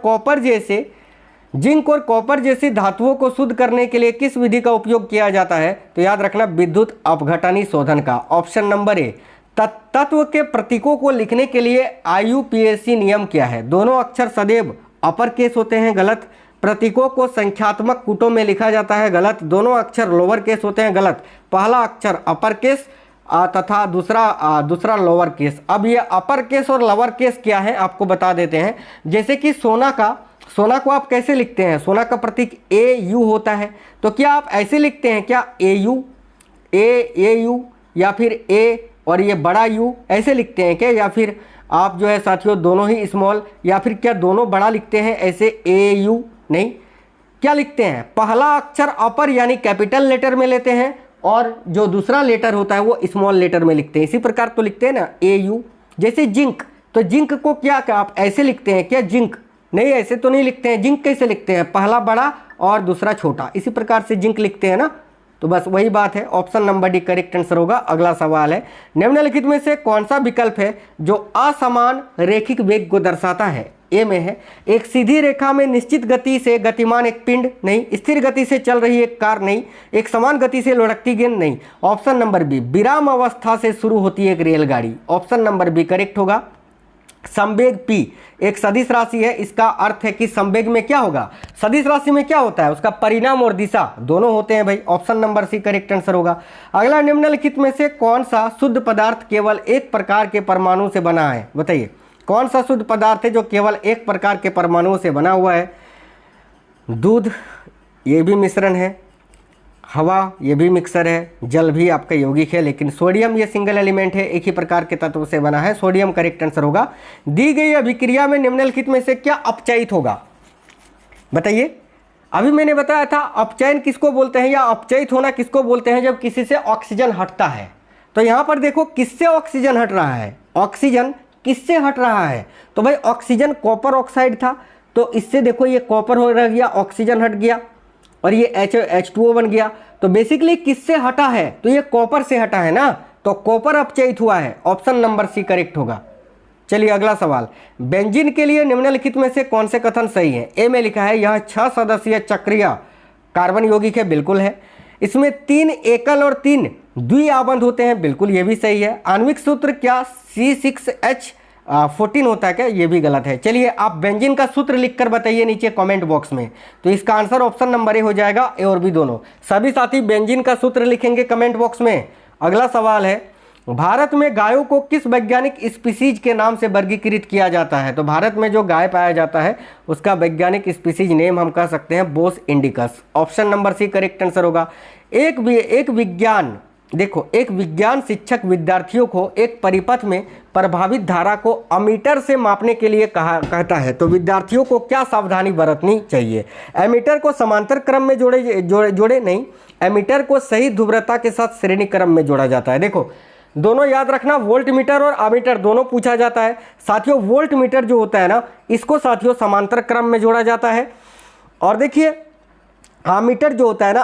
कॉपर जैसी धातुओं को शुद्ध करने के लिए किस विधि का उपयोग किया जाता है, तो याद रखना विद्युत अपघटनी शोधन का। Option number A. तत्व के प्रतीकों को लिखने के लिए IUPAC नियम क्या है? दोनों अक्षर सदैव अपर केस होते हैं, गलत। प्रतीकों को संख्यात्मक कूटों में लिखा जाता है, गलत। दोनों अक्षर लोअर केस होते हैं, गलत। पहला अक्षर अपर केस तथा दूसरा लोअर केस। अब ये अपर केस और लोअर केस क्या है आपको बता देते हैं। जैसे कि सोना को आप कैसे लिखते हैं? सोना का प्रतीक AU होता है, तो क्या आप ऐसे लिखते हैं क्या? AU या फिर A और ये बड़ा U ऐसे लिखते हैं क्या? या फिर आप जो है साथियों दोनों ही स्मॉल, या फिर क्या दोनों बड़ा लिखते हैं ऐसे AU? नहीं, क्या लिखते हैं? पहला अक्षर अपर यानी कैपिटल लेटर में लेते हैं और जो दूसरा लेटर होता है वो स्मॉल लेटर में लिखते हैं। इसी प्रकार तो लिखते हैं ना AU। जैसे जिंक, तो जिंक को क्या आप ऐसे लिखते हैं क्या? जिंक नहीं, ऐसे तो नहीं लिखते हैं। जिंक कैसे लिखते हैं? पहला बड़ा और दूसरा छोटा, इसी प्रकार से जिंक लिखते हैं ना। तो बस वही बात है, option number D correct answer होगा। अगला सवाल है, निम्नलिखित में से कौन सा विकल्प है जो असमान रैखिक वेग को दर्शाता है? ए में है एक सीधी रेखा में निश्चित गति से गतिमान एक पिंड, नहीं। स्थिर गति से चल रही एक कार, नहीं। एक समान गति से लुढ़कती गेंद, नहीं। ऑप्शन नंबर बी विराम अवस्था से शुरू होती है एक रेलगाड़ी। ऑप्शन नंबर बी करेक्ट होगा। संवेग P एक सदिश राशि है, इसका अर्थ है कि संवेग में क्या होगा? सदिश राशि में क्या होता है? उसका परिणाम और दिशा दोनों होते हैं भाई। Option number C correct answer होगा। अगला, निम्नलिखित में से कौन सा शुद्ध पदार्थ केवल एक प्रकार के परमाणु से बना है? बताइए कौन सा शुद्ध पदार्थ है जो केवल एक प्रकार के परमाणुओं से बना हुआ है? दूध, ये भी मिश्रण है। हवा, ये भी मिक्सर है। जल भी आपका यौगिक है, लेकिन सोडियम ये सिंगल एलिमेंट है, एक ही प्रकार के तत्व से बना है। सोडियम करेक्ट आंसर होगा। दी गई अभिक्रिया में निम्नलिखित में से क्या अपचयित होगा? बताइए। अभी मैंने बताया था अपचयन किसको बोलते हैं या अपचयित होना किसको बोलते हैं? जब किसी से ऑक्सीजन हटता है। तो यहाँ पर देखो किससे ऑक्सीजन हट रहा है? ऑक्सीजन किससे हट रहा है? तो भाई ऑक्सीजन कॉपर ऑक्साइड था, तो इससे देखो ये कॉपर हो गया, ऑक्सीजन हट गया और ये H2O बन गया। तो बेसिकली किससे हटा है? तो ये कॉपर से हटा है ना, तो कॉपर अपचयित हुआ है। ऑप्शन नंबर सी करेक्ट होगा। चलिए अगला सवाल, बेंजीन के लिए निम्नलिखित में से कौन से कथन सही है? ए में लिखा है यह 6 सदस्यीय चक्रीय कार्बन यौगिक है, बिल्कुल है। इसमें 3 एकल और 3 द्विआबंध होते हैं, बिल्कुल ये भी सही है। आणविक सूत्र क्या C6H14 होता है क्या? ये भी गलत है। चलिए आप बेंजीन का सूत्र लिखकर बताइए नीचे कमेंट बॉक्स में। तो इसका आंसर ऑप्शन नंबर ए हो जाएगा, ए और बी दोनों। सभी साथी बेंजीन का सूत्र लिखेंगे कमेंट बॉक्स में। अगला सवाल है, भारत में गायों को किस वैज्ञानिक स्पीसीज के नाम से वर्गीकृत किया जाता है? तो भारत में जो गाय पाया जाता है उसका वैज्ञानिक स्पीसीज नेम हम कह सकते हैं बोस इंडिकस। Option number C correct answer होगा। एक विज्ञान शिक्षक विद्यार्थियों को एक परिपथ में प्रभावित धारा को अमीटर से मापने के लिए कहता है, तो विद्यार्थियों को क्या सावधानी बरतनी चाहिए? एमीटर को समांतर क्रम में जोड़े नहीं, एमीटर को सही ध्रुवता के साथ श्रेणी क्रम में जोड़ा जाता है। देखो दोनों याद रखना, वोल्ट मीटर और अमीटर दोनों पूछा जाता है साथियों। वोल्ट मीटर जो होता है ना, इसको साथियों समांतर क्रम में जोड़ा जाता है। और देखिए आमीटर जो होता है ना,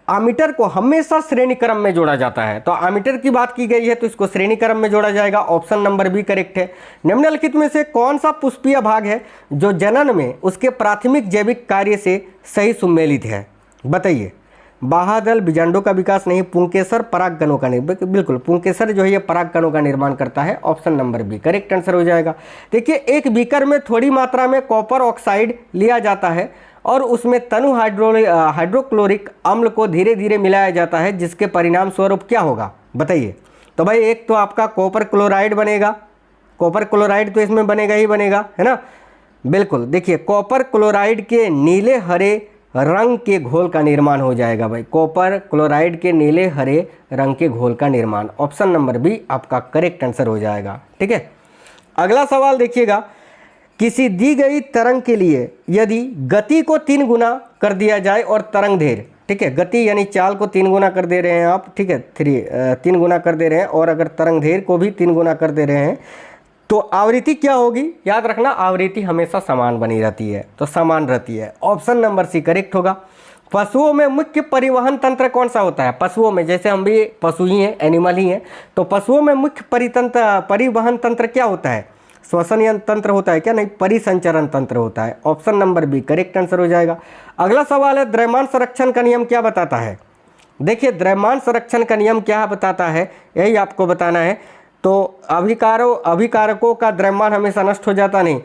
आमीटर को हमेशा श्रेणी क्रम में जोड़ा जाता है। तो आमीटर की बात की गई है तो इसको श्रेणी क्रम में जोड़ा जाएगा। ऑप्शन नंबर बी करेक्ट है। निम्नलिखित में से कौन सा पुष्पीय भाग है जो जनन में उसके प्राथमिक जैविक कार्य से सही सुमेलित है? बताइए। बाह्यदल बीजांडों का विकास नहीं, पुंकेसर परागकणों का निर्माण। बिल्कुल पुंकेसर जो है ये परागकणों का निर्माण करता है। Option number B correct answer हो जाएगा। देखिए एक बीकर में थोड़ी मात्रा में कॉपर ऑक्साइड लिया जाता है और उसमें तनु हाइड्रोक्लोरिक अम्ल को धीरे धीरे मिलाया जाता है, जिसके परिणाम स्वरूप क्या होगा? बताइए। तो भाई एक तो आपका कॉपर क्लोराइड बनेगा, कॉपर क्लोराइड तो इसमें बनेगा ही बनेगा, है ना। बिल्कुल देखिए कॉपर क्लोराइड के नीले हरे रंग के घोल का निर्माण हो जाएगा भाई। कॉपर क्लोराइड के नीले हरे रंग के घोल का निर्माण। ऑप्शन नंबर बी आपका करेक्ट आंसर हो जाएगा। ठीक है, अगला सवाल देखिएगा, किसी दी गई तरंग के लिए यदि गति को 3 गुना कर दिया जाए और तरंग दैर्घ्य ठीक है। गति यानी चाल को 3 गुना कर दे रहे हैं आप, ठीक है, 3 गुना कर दे रहे हैं, और अगर तरंग ढेर को भी 3 गुना कर दे रहे हैं तो आवृत्ति क्या होगी, याद रखना आवृत्ति हमेशा समान बनी रहती है, तो समान रहती है। ऑप्शन नंबर सी करेक्ट होगा। पशुओं में मुख्य परिवहन तंत्र कौन सा होता है? पशुओं में, जैसे हम भी पशु ही हैं, एनिमल ही हैं, तो पशुओं में मुख्य परिवहन तंत्र क्या होता है? श्वसन तंत्र होता है क्या? नहीं, परिसंचरण तंत्र होता है। Option number B correct answer हो जाएगा। अगला सवाल है, द्रव्यमान संरक्षण का नियम क्या बताता है? देखिए, द्रव्यमान संरक्षण का नियम क्या बताता है, यही आपको बताना है। तो अभिकारकों का द्रव्यमान हमेशा नष्ट हो जाता नहीं,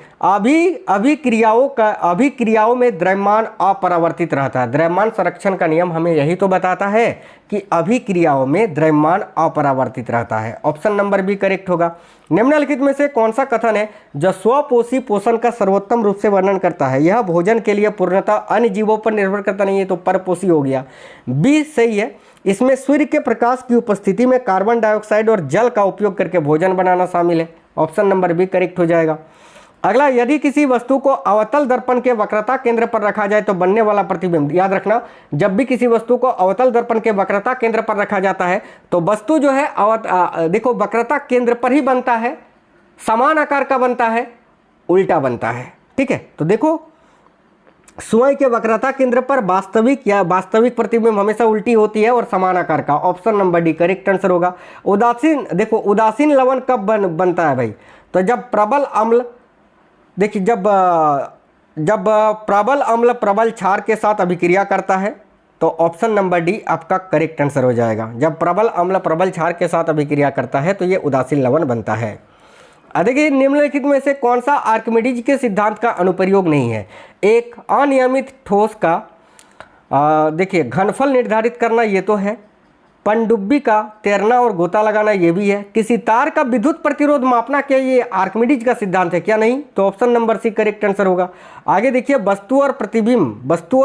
अभिक्रियाओं में द्रव्यमान अपरिवर्तित रहता है। द्रव्यमान संरक्षण का नियम हमें यही तो बताता है कि अभिक्रियाओं में द्रव्यमान अपरिवर्तित रहता है। ऑप्शन नंबर बी करेक्ट होगा। निम्नलिखित में से कौन सा कथन है जो स्वपोषी पोषण का सर्वोत्तम रूप से वर्णन करता है? यह भोजन के लिए पूर्णतः अन्य जीवों पर निर्भर करता नहीं है, तो परपोषी हो गया, बी सही है। इसमें सूर्य के प्रकाश की उपस्थिति में कार्बन डाइऑक्साइड और जल का उपयोग करके भोजन बनाना शामिल है। ऑप्शन नंबर बी करेक्ट हो जाएगा। अगला, यदि किसी वस्तु को अवतल दर्पण के वक्रता केंद्र पर रखा जाए तो बनने वाला प्रतिबिंब, याद रखना जब भी किसी वस्तु को अवतल दर्पण के वक्रता केंद्र पर रखा जाता है तो वस्तु जो है देखो वक्रता केंद्र पर ही बनता है, समान आकार का बनता है, उल्टा बनता है, ठीक है। तो देखो सुई के वक्रता केंद्र पर वास्तविक प्रतिबिंब हमेशा उल्टी होती है और समान आकार का। Option number D correct answer होगा। उदासीन लवण कब बनता है भाई? तो जब प्रबल अम्ल, देखिए जब प्रबल अम्ल प्रबल क्षार के साथ अभिक्रिया करता है, तो ऑप्शन नंबर डी आपका करेक्ट आंसर हो जाएगा। जब प्रबल अम्ल प्रबल क्षार के साथ अभिक्रिया करता है तो ये उदासीन लवण बनता है। देखिए, निम्नलिखित में से कौन सा आर्किमिडीज के सिद्धांत का अनुप्रयोग नहीं है? एक, अनियमित ठोस का देखिए घनफल निर्धारित करना, ये तो है। पनडुब्बी का तैरना और गोता लगाना, ये भी है। किसी तार का विद्युत प्रतिरोध मापना, क्या ये आर्किमिडीज का सिद्धांत है? क्या नहीं, तो option number C correct answer होगा। आगे देखिए, वस्तु और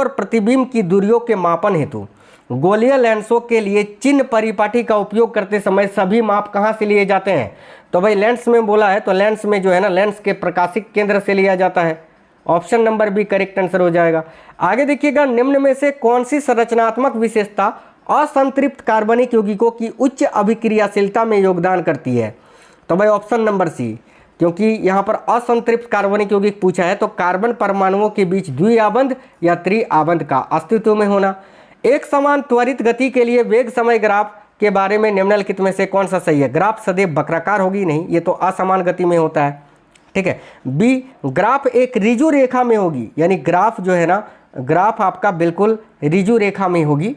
प्रतिबिंब की दूरियों के मापन हेतु गोलीय लेंसों के लिए चिन्ह परिपाटी का उपयोग करते समय सभी माप कहाँ से लिए जाते हैं? तो भाई लेंस में बोला है, तो लेंस में जो है ना, लेंस के प्रकाशिक केंद्र से लिया जाता है। Option number B correct answer हो जाएगा। आगे देखिएगा, निम्न में से कौन सी संरचनात्मक विशेषता असंतृप्त कार्बनिक यौगिकों की उच्च अभिक्रियाशीलता में योगदान करती है? तो भाई ऑप्शन नंबर सी, क्योंकि यहाँ पर असंतृप्त कार्बनिक यौगिक पूछा है, तो कार्बन परमाणुओं के बीच द्विआबंध या त्रिआबंध का अस्तित्व में होना। एक समान त्वरित गति के लिए वेग समय ग्राफ के बारे में निम्नलिखित में से कौन सा सही है? ग्राफ सदैव वक्राकार होगी, नहीं, ये तो असमान गति में होता है, ठीक है। बी, ग्राफ एक रिजु रेखा में होगी, यानी ग्राफ जो है ना, ग्राफ आपका बिल्कुल रिजु रेखा में होगी,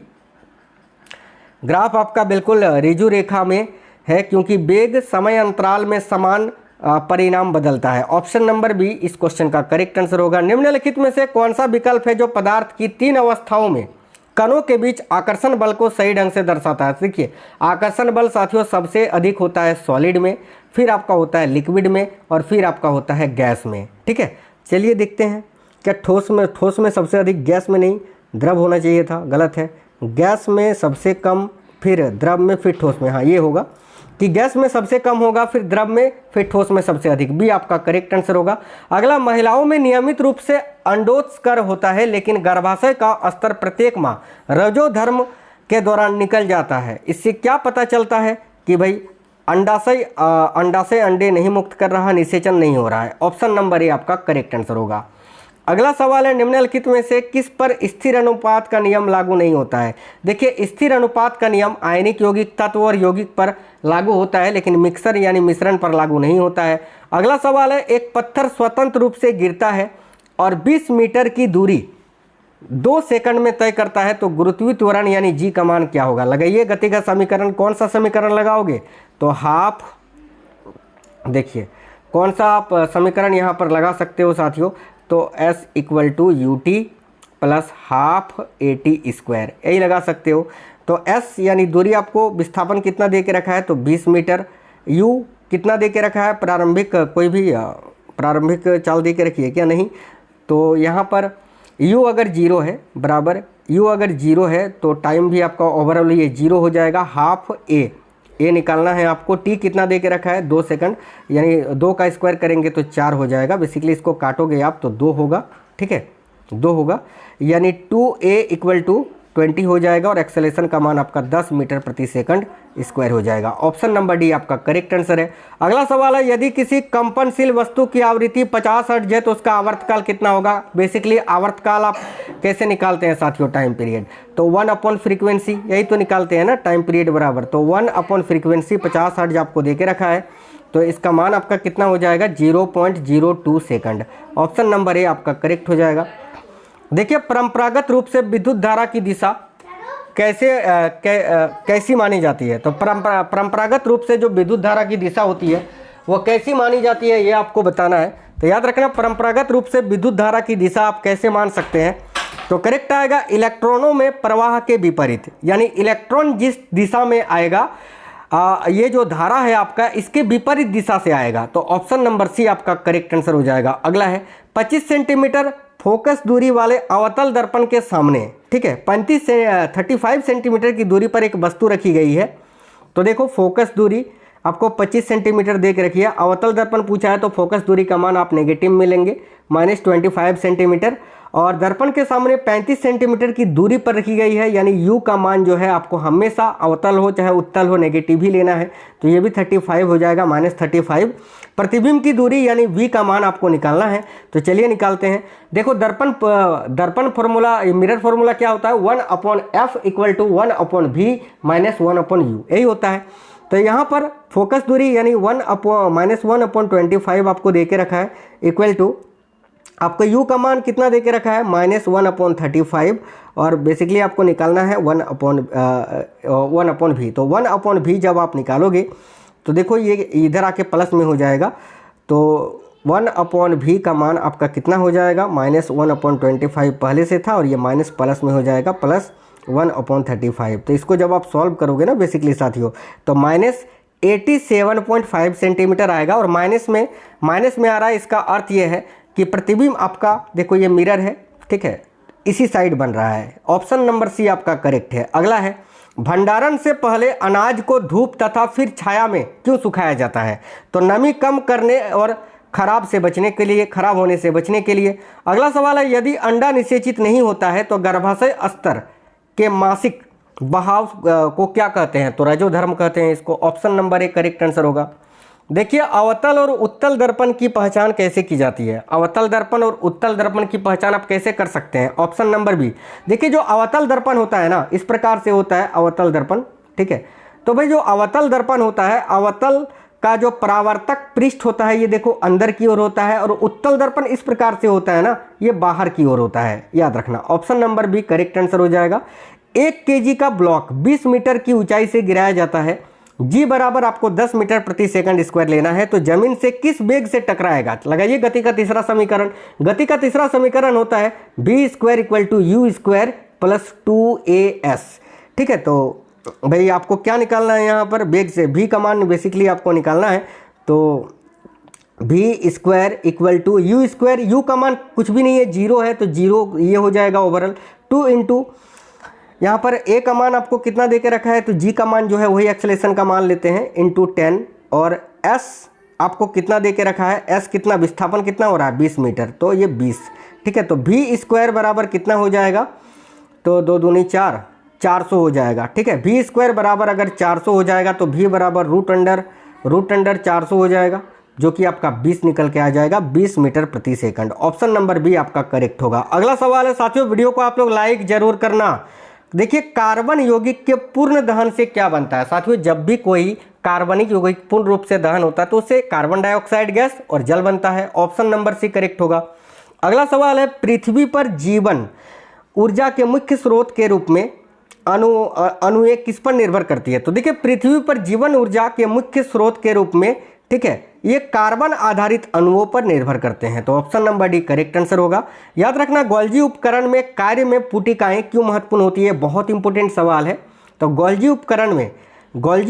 ग्राफ आपका बिल्कुल रिजु रेखा में है, क्योंकि वेग समय अंतराल में समान परिणाम बदलता है। ऑप्शन नंबर बी इस क्वेश्चन का करेक्ट आंसर होगा। निम्नलिखित में से कौन सा विकल्प है जो पदार्थ की 3 अवस्थाओं में कणों के बीच आकर्षण बल को सही ढंग से दर्शाता है? देखिए, आकर्षण बल साथियों सबसे अधिक होता है सॉलिड में, फिर आपका होता है लिक्विड में, और फिर आपका होता है गैस में, ठीक है। चलिए देखते हैं, क्या ठोस में सबसे अधिक, गैस में नहीं, द्रव होना चाहिए था, गलत है। गैस में सबसे कम, फिर द्रव में, फिर ठोस में, हाँ ये होगा कि गैस में सबसे कम होगा, फिर द्रव में, फिर ठोस में सबसे अधिक, बी आपका करेक्ट आंसर होगा। अगला, महिलाओं में नियमित रूप से अंडोत्स्कर होता है, लेकिन गर्भाशय का स्तर प्रत्येक माह रजोधर्म के दौरान निकल जाता है। इससे क्या पता चलता है कि भाई अंडाशय अंडे नहीं मुक्त कर रहा, निषेचन नहीं हो रहा है? ऑप्शन नंबर ए आपका करेक्ट आंसर होगा। अगला सवाल है, निम्नलिखित में से किस पर स्थिर अनुपात का नियम लागू नहीं होता है? देखिए, स्थिर अनुपात का नियम आयनिक यौगिक तत्व और यौगिक पर लागू होता है, लेकिन मिक्सर यानी मिश्रण पर लागू नहीं होता है। अगला सवाल है, एक पत्थर स्वतंत्र रूप से गिरता है और 20 मीटर की दूरी 2 सेकंड में तय करता है, तो गुरुत्वीय त्वरण यानी जी का मान क्या होगा? लगाइए गति का समीकरण, कौन सा समीकरण लगाओगे? तो हाफ, देखिए कौन सा आप समीकरण यहाँ पर लगा सकते हो साथियों, तो S = UT + हाफ AT², यही लगा सकते हो। तो S यानी दूरी आपको विस्थापन कितना दे के रखा है, तो 20 मीटर। U कितना दे के रखा है, प्रारंभिक, कोई भी प्रारंभिक चाल दे के रखी है क्या? नहीं, तो यहाँ पर U अगर 0 है, बराबर U अगर 0 है तो टाइम भी आपका ओवरऑल ये 0 हो जाएगा। हाफ A निकालना है आपको। T कितना दे के रखा है, 2 सेकंड, यानी 2 का स्क्वायर करेंगे तो 4 हो जाएगा। बेसिकली इसको काटोगे आप तो 2 होगा, ठीक है, 2 होगा, यानी 2A = 20 हो जाएगा और एक्सेलेरेशन का मान आपका 10 मीटर प्रति सेकंड स्क्वायर हो जाएगा। ऑप्शन नंबर डी आपका करेक्ट आंसर है। अगला सवाल है, यदि किसी कंपनशील वस्तु की आवृत्ति 50 हर्ट्ज है तो उसका आवर्तकाल कितना होगा। बेसिकली आवर्तकाल आप कैसे निकालते हैं साथियों, टाइम पीरियड, तो 1 अपॉन फ्रीक्वेंसी, यही तो निकालते हैं ना, टाइम पीरियड बराबर, तो 1 अपॉन फ्रीक्वेंसी 50 हर्ट्ज आपको दे के रखा है, तो इसका मान आपका कितना हो जाएगा 0.02 सेकंड। ऑप्शन नंबर ए आपका करेक्ट हो जाएगा। देखिए, परंपरागत रूप से विद्युत धारा की दिशा कैसी मानी जाती है। तो परंपरागत रूप से जो विद्युत धारा की दिशा होती है वो कैसी मानी जाती है, ये आपको बताना है। तो याद रखना, परंपरागत रूप से विद्युत धारा की दिशा आप कैसे मान सकते हैं, तो करेक्ट आएगा इलेक्ट्रॉनों में प्रवाह के विपरीत, यानी इलेक्ट्रॉन जिस दिशा में आएगा ये जो धारा है आपका इसके विपरीत दिशा से आएगा। तो ऑप्शन नंबर सी आपका करेक्ट आंसर हो जाएगा। अगला है, 25 सेंटीमीटर फोकस दूरी वाले अवतल दर्पण के सामने, ठीक है, 35 से 35 सेंटीमीटर की दूरी पर एक वस्तु रखी गई है। तो देखो, फोकस दूरी आपको 25 सेंटीमीटर दे के रखी है, अवतल दर्पण पूछा है तो फोकस दूरी का मान आप नेगेटिव में लेंगे -25 सेंटीमीटर, और दर्पण के सामने 35 सेंटीमीटर की दूरी पर रखी गई है, यानी u का मान जो है आपको हमेशा अवतल हो चाहे उत्तल हो नेगेटिव ही लेना है, तो ये भी 35 हो जाएगा -35। प्रतिबिंब की दूरी यानी v का मान आपको निकालना है, तो चलिए निकालते हैं। देखो, दर्पण फॉर्मूला, मिरर फॉर्मूला क्या होता है, 1/f = 1/v - 1/u, यही होता है। तो यहाँ पर फोकस दूरी यानी -1/25 आपको दे के रखा है, इक्वल टू आपको u का मान कितना दे के रखा है -1/35, और बेसिकली आपको निकालना है 1/v। तो 1/v जब आप निकालोगे तो देखो ये इधर आके प्लस में हो जाएगा, तो 1/v का मान आपका कितना हो जाएगा -1/25 पहले से था और ये माइनस प्लस में हो जाएगा +1/35। तो इसको जब आप सॉल्व करोगे ना बेसिकली साथियों, तो -87.5 सेंटीमीटर आएगा, और माइनस में आ रहा है, इसका अर्थ ये है कि प्रतिबिंब आपका, देखो ये मिरर है, ठीक है, इसी साइड बन रहा है। ऑप्शन नंबर सी आपका करेक्ट है। अगला है, भंडारण से पहले अनाज को धूप तथा फिर छाया में क्यों सुखाया जाता है। तो नमी कम करने और खराब होने से बचने के लिए। अगला सवाल है, यदि अंडा निषेचित नहीं होता है तो गर्भाशय स्तर के मासिक बहाव को क्या कहते हैं, तो रजोधर्म कहते हैं इसको। Option number A correct answer होगा। देखिए, अवतल और उत्तल दर्पण की पहचान कैसे की जाती है, अवतल दर्पण और उत्तल दर्पण की पहचान आप कैसे कर सकते हैं। Option number B. देखिए, जो अवतल दर्पण होता है ना, इस प्रकार से होता है अवतल दर्पण, ठीक है। तो भाई जो अवतल दर्पण होता है, अवतल का जो परावर्तक पृष्ठ होता है ये देखो अंदर की ओर होता है, और उत्तल दर्पण इस प्रकार से होता है ना, ये बाहर की ओर होता है, याद रखना। Option number B correct answer हो जाएगा। 1 kg का ब्लॉक 20 मीटर की ऊंचाई से गिराया जाता है, g बराबर आपको 10 मीटर प्रति सेकंड स्क्वायर लेना है, तो जमीन से किस वेग से टकराएगा। लगाइए गति का तीसरा समीकरण। गति का तीसरा समीकरण होता है v² = u² + 2as, ठीक है। तो भाई आपको क्या निकालना है यहाँ पर, वेग से v का मान बेसिकली आपको निकालना है, तो v² = u², u का मान कुछ भी नहीं है, 0 है, तो 0 ये हो जाएगा ओवरऑल। 2 इंटू यहाँ पर a का मान आपको कितना दे के रखा है, तो g का मान जो है वही एक्सेलेरेशन का मान लेते हैं इंटू 10, और s आपको कितना दे के रखा है, s कितना विस्थापन कितना हो रहा है 20 मीटर, तो ये 20, ठीक है। तो v² बराबर कितना हो जाएगा, तो 2 दूनी 4, 400 हो जाएगा, ठीक है। v² बराबर अगर 400 हो जाएगा तो v बराबर √अंडर 400 हो जाएगा, जो कि आपका 20 निकल के आ जाएगा 20 मीटर प्रति सेकंड। ऑप्शन नंबर बी आपका करेक्ट होगा। अगला सवाल है साथियों, वीडियो को आप लोग लाइक जरूर करना। देखिए, कार्बन यौगिक के पूर्ण दहन से क्या बनता है। साथियों, जब भी कोई कार्बनिक यौगिक पूर्ण रूप से दहन होता है तो उससे कार्बन डाइऑक्साइड गैस और जल बनता है। ऑप्शन नंबर सी करेक्ट होगा। अगला सवाल है, पृथ्वी पर जीवन ऊर्जा के मुख्य स्रोत के रूप में अणु किस पर निर्भर करती है। तो देखिए, पृथ्वी पर जीवन ऊर्जा के मुख्य स्रोत के रूप में, ठीक है, ये कार्बन आधारित अणुओं पर निर्भर करते हैं, तो option number D correct answer होगा। याद रखना, गोल्जी उपकरण में कार्य में पुटिकाएं क्यों महत्वपूर्ण होती है, बहुत इंपॉर्टेंट सवाल है। तो गोल्जी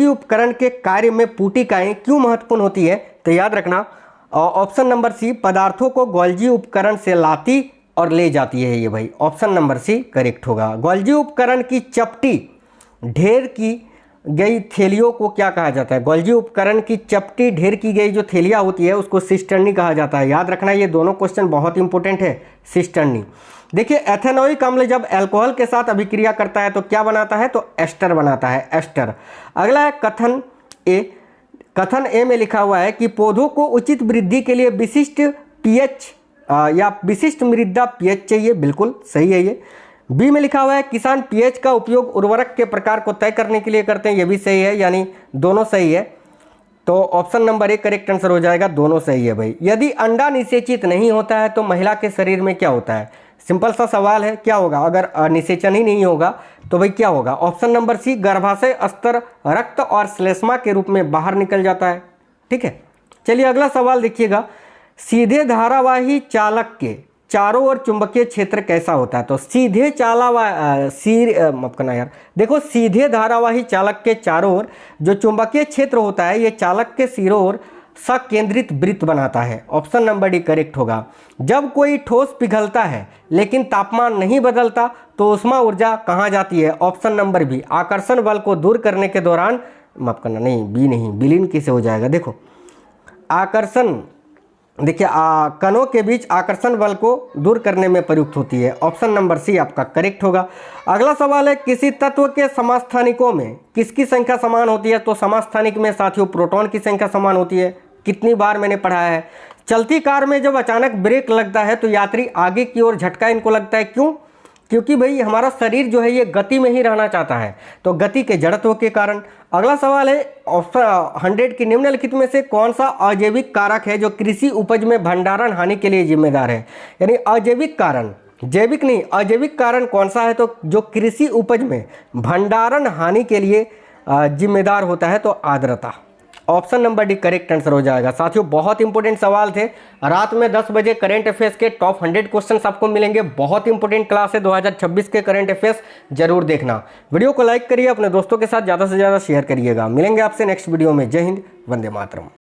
उपकरण के कार्य में पुटिकाएं क्यों महत्वपूर्ण होती है, तो याद रखना ऑप्शन नंबर सी, पदार्थों को गोल्जी उपकरण से लाती और ले जाती है ये भाई। ऑप्शन नंबर सी करेक्ट होगा। गोल्जी उपकरण की चपटी ढेर की गई थैलियों को क्या कहा जाता है? गोल्जी उपकरण की चपटी ढेर की गई जो थैलियाँ होती है उसको सिस्टर्नी कहा जाता है। याद रखना ये दोनों क्वेश्चन बहुत इंपॉर्टेंट है। सिस्टर्नी। देखिए एथेनोइक अम्ल जब अल्कोहल के साथ अभिक्रिया करता है तो क्या बनाता है? तो एस्टर बनाता है, एस्टर। अगला है कथन ए। कथन ए में लिखा हुआ है कि पौधों को उचित वृद्धि के लिए विशिष्ट पीएच या विशिष्ट मृदा पीएच चाहिए। बिल्कुल सही है ये। बी में लिखा हुआ है किसान पीएच का उपयोग उर्वरक के प्रकार को तय करने के लिए करते हैं। ये भी सही है, यानी दोनों सही है। तो option number A correct answer हो जाएगा, दोनों सही है भाई। यदि अंडा निषेचित नहीं होता है तो महिला के शरीर में क्या होता है? सिंपल सा सवाल है, क्या होगा? अगर निषेचन ही नहीं होगा तो भाई क्या होगा? ऑप्शन नंबर सी गर्भाशय स्तर रक्त और श्लेष्मा के रूप में बाहर निकल जाता है। ठीक है, चलिए अगला सवाल देखिएगा। सीधे धारावाही चालक के चारों ओर चुंबकीय क्षेत्र कैसा होता है? तो सीधे माफ करना यार, देखो सीधे धारावाही चालक के चारों ओर जो चुंबकीय क्षेत्र होता है ये चालक के सिरों ओर सकेंद्रित वृत्त बनाता है। ऑप्शन नंबर डी करेक्ट होगा। जब कोई ठोस पिघलता है लेकिन तापमान नहीं बदलता तो ऊष्मा ऊर्जा कहाँ जाती है? ऑप्शन नंबर बी आकर्षण बल को दूर करने के दौरान, माफ करना नहीं बी नहीं, विलीन किसे हो जाएगा? देखो आकर्षण, देखिए कणों के बीच आकर्षण बल को दूर करने में प्रयुक्त होती है। ऑप्शन नंबर सी आपका करेक्ट होगा। अगला सवाल है किसी तत्व के समस्थानिकों में किसकी संख्या समान होती है? तो समस्थानिक में साथियों प्रोटॉन की संख्या समान होती है। कितनी बार मैंने पढ़ा है, चलती कार में जब अचानक ब्रेक लगता है तो यात्री आगे की ओर झटका इनको लगता है। क्यों? क्योंकि भाई हमारा शरीर जो है ये गति में ही रहना चाहता है, तो गति के जड़त्व के कारण। अगला सवाल है ऑप्शन 100 की निम्नलिखित में से कौन सा अजैविक कारक है जो कृषि उपज में भंडारण हानि के लिए जिम्मेदार है? यानी अजैविक कारण, जैविक नहीं, अजैविक कारण कौन सा है? तो जो कृषि उपज में भंडारण हानि के लिए जिम्मेदार होता है तो आर्द्रता। Option number D correct answer हो जाएगा। साथियों बहुत इंपॉर्टेंट सवाल थे। रात में 10 बजे करंट अफेयर्स के टॉप 100 क्वेश्चंस आपको मिलेंगे। बहुत इंपॉर्टेंट क्लास है 2026 के करंट अफेयर्स, जरूर देखना। वीडियो को लाइक करिए, अपने दोस्तों के साथ ज़्यादा से ज़्यादा शेयर करिएगा। मिलेंगे आपसे नेक्स्ट वीडियो में। जय हिंद, वंदे मातरम।